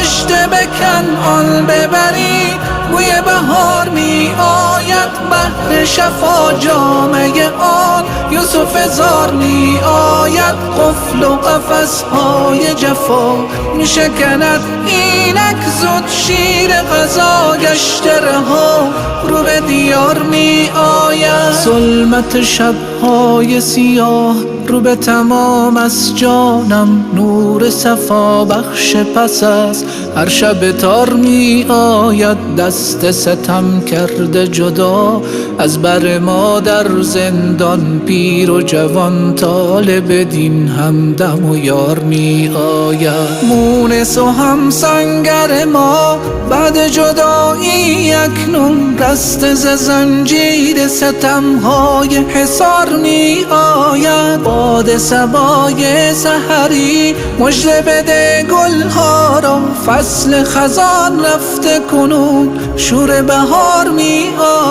مژده به کنعان ببرید، بوی بهار می آید، بحر شفا جامه آن یوسف زار می آید. قفل و قفس‌های جفا می شکند اینک زود، شیر غذا گشته رها رو به دیار می آید. ظلمت شب‌های سیاه رو به تمام از جانم، نور صفا بخش پس از هر شب تار می آید. دست ستم کرده جدا از بر ما در زندان، پیر و جوان طالب دین همدم و یار می آید. مونس و همسنگر ما بعد جدایی اکنون، رسته ز زنجیر ستمهای حصار می آید. باد صبای سحری مژده بده گلها را، فصل خزان رفته کنون شور بهار می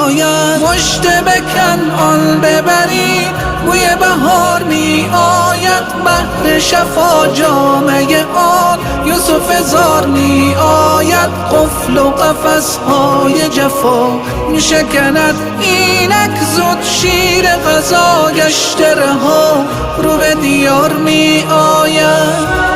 آید. مژده به کنعان ببرید، بوی بهار می آید، بحر شفا جامه آن یوسف زار می آید. قفل و قفس‌های جفا می شکند اینک زود، شیر غذا گشته رها رو به دیار می آید.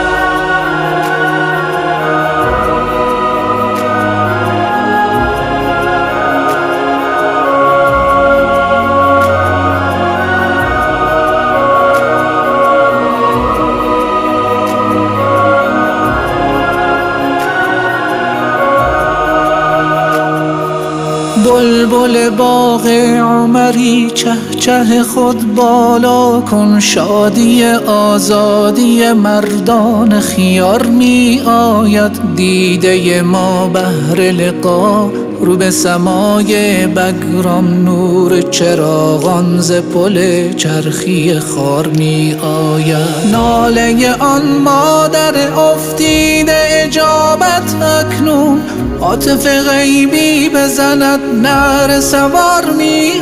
بلبل باغ عمری چه چه خود بالا کن، شادی آزادی مردان خیار می آید. دیده ما بهر لقا رو به سمای بگرام، نور چراغان ز پل چرخی خار می آید. ناله آن مادر افتیده اجابت اکنون، عاطف غیبی بزند نعره سوار می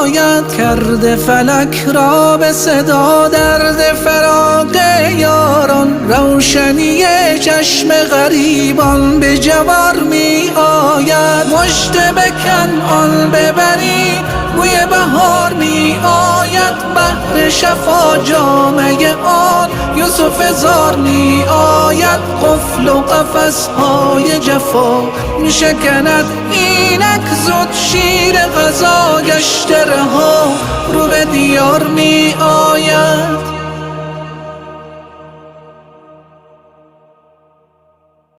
آید. کرده فلک را به صدا درد فراق یاران، روشنی چشم غریبان به جوار می آید. مژده به کنعان ببرید، بوی بهار می آید، بحر شفا جامه آن یوسف زار می آید. قفل و قفس‌های جفا می شکند اینک زود، شیر غذا گشته رها رو به دیار می آید.